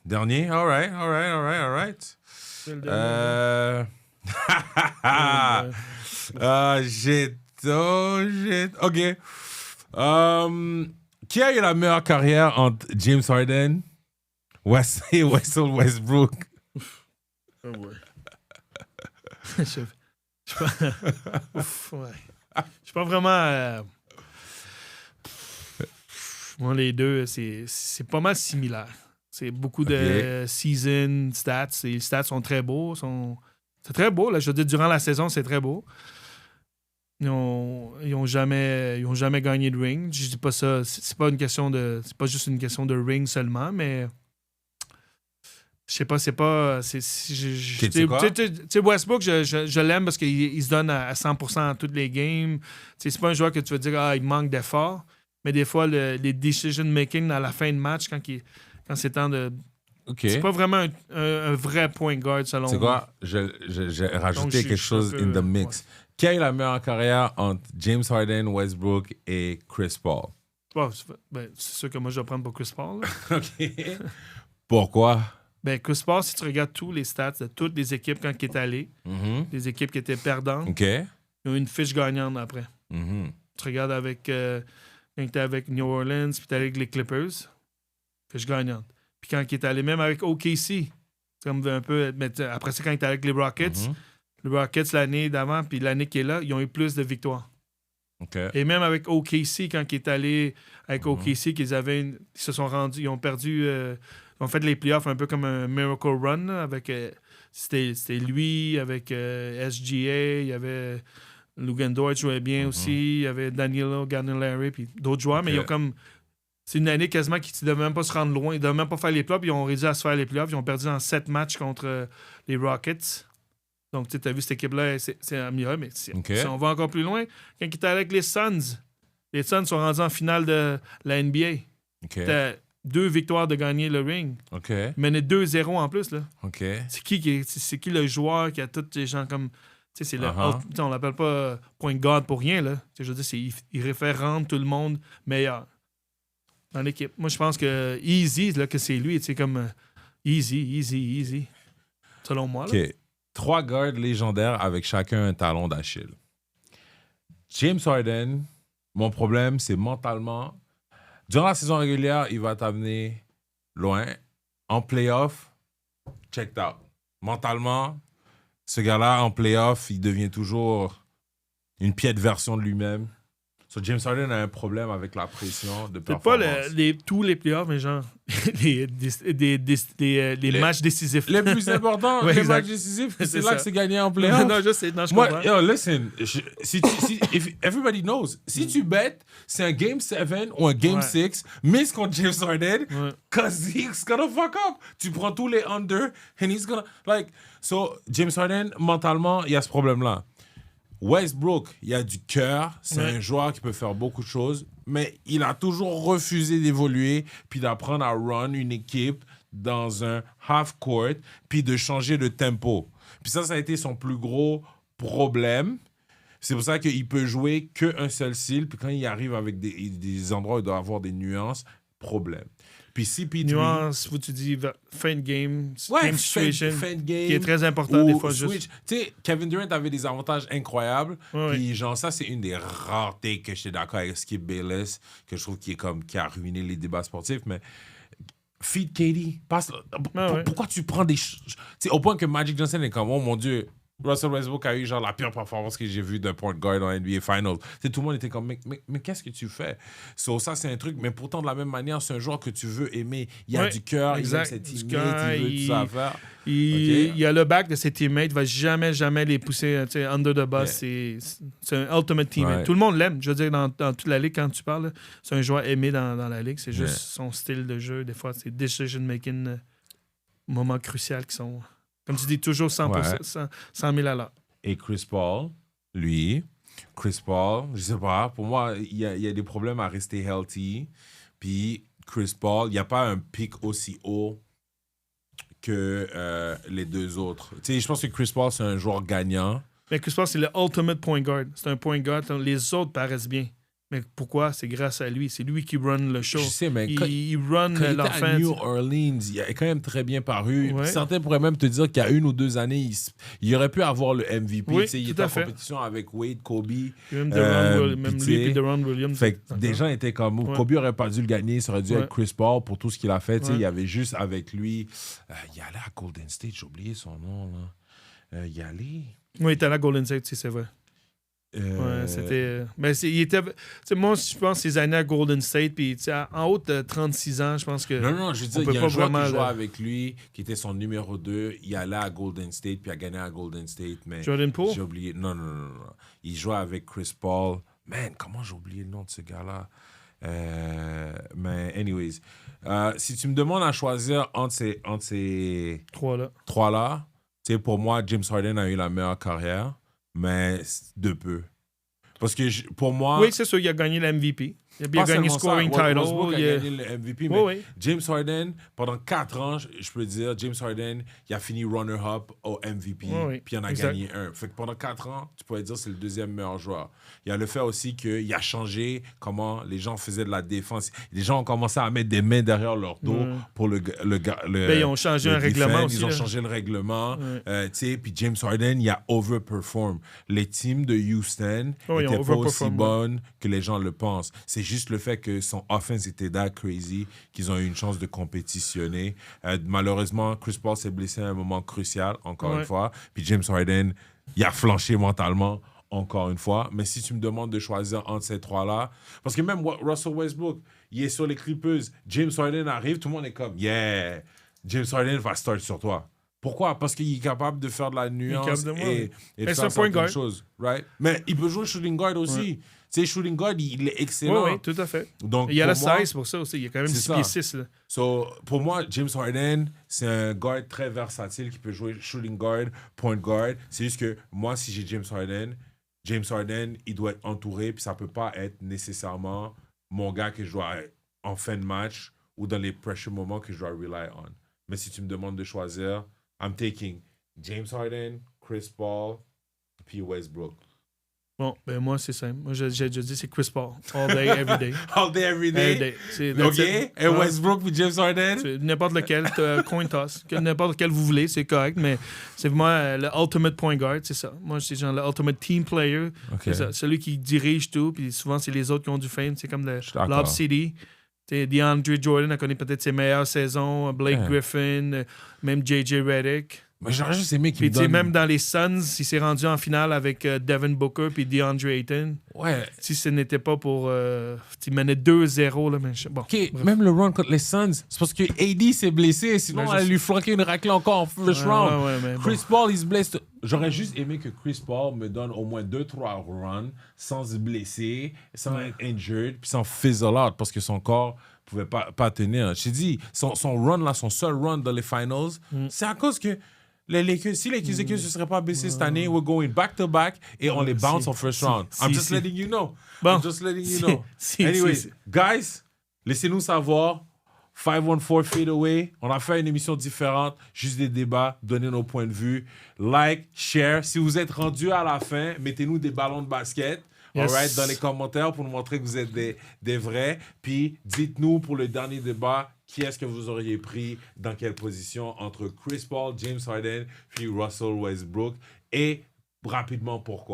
Dernier. All right. C'est le dernier. OK. Qui a eu la meilleure carrière entre James Harden et Russell Westbrook? Oh ouais. Je suis pas vraiment... moi, les deux, c'est pas mal similaire. C'est beaucoup de season stats. Les stats sont très beaux. C'est très beau. Là. Je veux dire, durant la saison, c'est très beau. Ils ont jamais gagné de ring. Je dis pas ça. C'est pas juste une question de ring seulement, mais je sais pas. C'est pas. Tu sais, Westbrook, je l'aime parce qu'il se donne à 100% à toutes les games. C'est pas un joueur que tu vas dire il manque d'effort, mais des fois les decision making à la fin de match quand c'est temps de. Okay. C'est pas vraiment un vrai point guard selon moi. C'est quoi? J'ai rajouté quelque chose in the mix. Ouais. Qui a eu la meilleure carrière entre James Harden, Westbrook et Chris Paul? Bon, c'est sûr que moi, je vais prendre pour Chris Paul. OK. Pourquoi? Chris Paul, si tu regardes tous les stats de toutes les équipes quand il est allé, les équipes qui étaient perdantes, ils ont une fiche gagnante après. Tu regardes avec quand il était avec New Orleans, puis tu allé avec les Clippers, fiche gagnante. Puis quand il est allé même avec OKC, c'est comme un peu... Mais après ça, quand il était avec les Rockets, les Rockets l'année d'avant, puis l'année qui est là, ils ont eu plus de victoires. Okay. Et même avec OKC, quand il est allé avec OKC, ils se sont rendus, ils ont perdu... ils ont fait les playoffs un peu comme un miracle run, là, avec... c'était lui, avec SGA, il y avait... Lugendorf jouait bien aussi, il y avait Danilo Gallinari, puis d'autres joueurs, mais ils ont comme... C'est une année quasiment qu'ils ne devaient même pas se rendre loin. Ils ne devaient même pas faire les playoffs. Ils ont réussi à se faire les playoffs. Ils ont perdu en 7 matchs contre les Rockets. Donc, tu as vu cette équipe-là, c'est amélioré. Mais si on va encore plus loin, quand ils étaient avec les Suns sont rendus en finale de la NBA. T'as 2 victoires de gagner le ring. Mené 2-0 en plus. Là. C'est qui le joueur qui a tous les gens comme... C'est on l'appelle pas point guard pour rien. Là. Je veux dire, il réfère rendre tout le monde meilleur. Dans l'équipe. Moi, je pense que Easy, là, que c'est lui, c'est comme easy. Selon moi. Là. 3 guards légendaires avec chacun un talon d'Achille. James Harden, mon problème, c'est mentalement. Durant la saison régulière, il va t'amener loin. En playoff, checked out. Mentalement, ce gars-là, en playoff, il devient toujours une piètre version de lui-même. So James Harden a un problème avec la pression de performance. C'est pas tous les playoffs, mais genre les matchs décisifs. Les plus importants, les matchs décisifs, c'est là que c'est gagné en playoff. Non, je comprends. Yo, listen, everybody knows, si tu bêtes, c'est un Game 7 ou un Game 6, miss contre James Harden, cause he's gonna fuck up. Tu prends tous les under, and he's gonna, so James Harden, mentalement, il y a ce problème-là. Westbrook, il a du cœur, c'est un joueur qui peut faire beaucoup de choses, mais il a toujours refusé d'évoluer puis d'apprendre à run une équipe dans un half-court puis de changer de tempo. Puis ça a été son plus gros problème. C'est pour ça qu'il peut jouer qu'un seul style, puis quand il arrive avec des endroits où il doit avoir des nuances, problème. Puis CP3... Nuance, où tu dis fin de game, game situation, fin de game, qui est très important des fois. Switch. Tu sais, Kevin Durant avait des avantages incroyables. Puis genre, ça, c'est une des raretés que j'étais d'accord avec Skip Bayless, que je trouve qui a ruiné les débats sportifs. Mais feed KD, pourquoi tu prends des... au point que Magic Johnson est comme, oh mon Dieu... Russell Westbrook a eu genre la pire performance que j'ai vue d'un point guard dans NBA Finals. Tout le monde était comme, mais qu'est-ce que tu fais? Ça, c'est un truc, mais pourtant, de la même manière, c'est un joueur que tu veux aimer. Il a du cœur, il aime ses teammates, il veut tout ça à faire. Il a le back de ses teammates, il va jamais les pousser under the bus. C'est un ultimate teammate. Tout le monde l'aime. Je veux dire, dans toute la ligue, quand tu parles, c'est un joueur aimé dans la ligue. C'est juste son style de jeu. Des fois, c'est decision-making, moments cruciaux qui sont... Comme tu dis, toujours 100 000 à l'heure. Et Chris Paul, lui, je sais pas, pour moi, il y a des problèmes à rester healthy. Puis Chris Paul, il n'y a pas un pic aussi haut que les deux autres. Tu sais, je pense que Chris Paul, c'est un joueur gagnant. Mais Chris Paul, c'est le ultimate point guard. C'est un point guard. Les autres paraissent bien. Mais pourquoi? C'est grâce à lui. C'est lui qui run le show. Je sais, mais il run quand il était l'enfant. à New Orleans, il a quand même très bien paru. Ouais. Certains pourraient même te dire qu'il y a 1 ou 2 années, il aurait pu avoir le MVP. Oui, Il tout était à en fait. compétition avec Wade, Kobe. Même puis lui et Deron Williams. Fait que des gens étaient comme, Ouais. Kobe aurait pas dû le gagner, ça aurait dû Ouais. être Chris Paul pour tout ce qu'il a fait. Ouais. Il y avait juste avec lui. Il allait à Golden State, j'ai oublié son nom. Là. Il allait. Oui, il était à la Golden State, c'est vrai. Ouais, c'était. Mais il était. Moi, je pense ses années à Golden State, puis en haut de 36 ans, je pense que. Non, je veux dire, on peut il y a pas un joueur qui vraiment, jouait là. avec lui, qui était son numéro 2. Il allait à Golden State, puis il a gagné à Golden State. Mais Jordan Poole? j'ai oublié. Non. Il jouait avec Chris Paul. Man, comment j'ai oublié le nom de ce gars-là? Mais anyways, si tu me demandes à choisir entre ces Trois-là. trois-là, tu sais, pour moi, James Harden a eu la meilleure carrière, mais de peu. Parce que pour moi... Oui, c'est sûr, il a gagné le MVP. Il a pas gagné seulement scoring ça, title. Westbrook a il a- gagné le MVP, Oui, mais oui. James Harden, pendant 4 ans, je peux dire, James Harden, il a fini runner-up au MVP, Oui, oui. puis il en a Exact. gagné un. Fait que pendant 4 ans, tu pourrais dire que c'est le deuxième meilleur joueur. Il y a le fait aussi qu'il a changé comment les gens faisaient de la défense. Les gens ont commencé à mettre des mains derrière leur dos pour le Ben, ils ont changé le un règlement defend. aussi, Ils ont là. changé le règlement. Ouais. Tu sais, puis James Harden, il a overperform. Les teams de Houston Oh, ils ont n'étaient pas aussi overperform, bonnes que les gens le pensent. C'est juste le fait que son offense était that crazy qu'ils ont eu une chance de compétitionner. Malheureusement, Chris Paul s'est blessé à un moment crucial, encore une fois. Puis James Harden, il a flanché mentalement, encore une fois. Mais si tu me demandes de choisir entre ces trois-là, parce que même Russell Westbrook, il est sur les Clippers. James Harden arrive, tout le monde est comme, yeah, James Harden va start sur toi. Pourquoi? Parce qu'il est capable de faire de la nuance et de c'est faire un point certaines guard. choses. Right? Mais il peut jouer shooting guard aussi. Tu sais, shooting guard, il est excellent. Oui, tout à fait. Donc, Il y a pour le moi, 16 pour ça aussi. Il y a quand même c'est 6 ça. pieds 6. Là. So, pour moi, James Harden, c'est un guard très versatile qui peut jouer shooting guard, point guard. C'est juste que moi, si j'ai James Harden, il doit être entouré, puis ça peut pas être nécessairement mon gars que je dois en fin de match ou dans les pressure moments que je dois rely on. Mais si tu me demandes de choisir, I'm taking James Harden, Chris Paul, puis Westbrook. Bon, ben moi, c'est simple. Moi, j'ai déjà dit, c'est Chris Paul. All day, every day. All day, every day. Every day. That's OK? it. Et Westbrook puis James Harden? C'est n'importe lequel, coin toss. N'importe lequel vous voulez, c'est correct, mais c'est moi le ultimate point guard, c'est ça. Moi, c'est genre le ultimate team player. OK. C'est ça. Celui qui dirige tout, puis souvent, c'est les autres qui ont du fame. C'est comme le suis d'accord. Lob City. T'sais, DeAndre Jordan a connu peut-être ses meilleures saisons. Blake Ouais. Griffin, même J.J. Redick. Mais j'aurais juste aimé qu'il Puis me tu sais, donne... même dans les Suns, il s'est rendu en finale avec Devin Booker puis DeAndre Ayton. Ouais. Si ce n'était pas pour... il menait 2-0. Là, mais bon, OK, bref. même le run contre les Suns, c'est parce que AD s'est blessé, sinon Ben, on allait lui flanquer une raclée encore en first round. mais Chris Paul, il se blesse. J'aurais juste aimé que Chris Paul me donne au moins 2-3 runs sans se blesser, sans être injured, puis sans fizzle out, parce que son corps pouvait pas tenir. Je t'ai dit, son run, là, son seul run dans les finals, c'est à cause que les Lakers, si les Lakers ne se seraient pas blessés cette année, we're going back-to-back et on les bounce en first round. I'm just letting you know. Bon. I'm just letting you know. Anyways, guys, laissez-nous savoir. 514 Fade Away. On a fait une émission différente, juste des débats, donner nos points de vue. Like, share. Si vous êtes rendu à la fin, mettez-nous des ballons de basket. Yes. Alright, dans les commentaires pour nous montrer que vous êtes des vrais. Puis dites-nous pour le dernier débat, qui est-ce que vous auriez pris dans quelle position entre Chris Paul, James Harden, puis Russell Westbrook et rapidement pourquoi.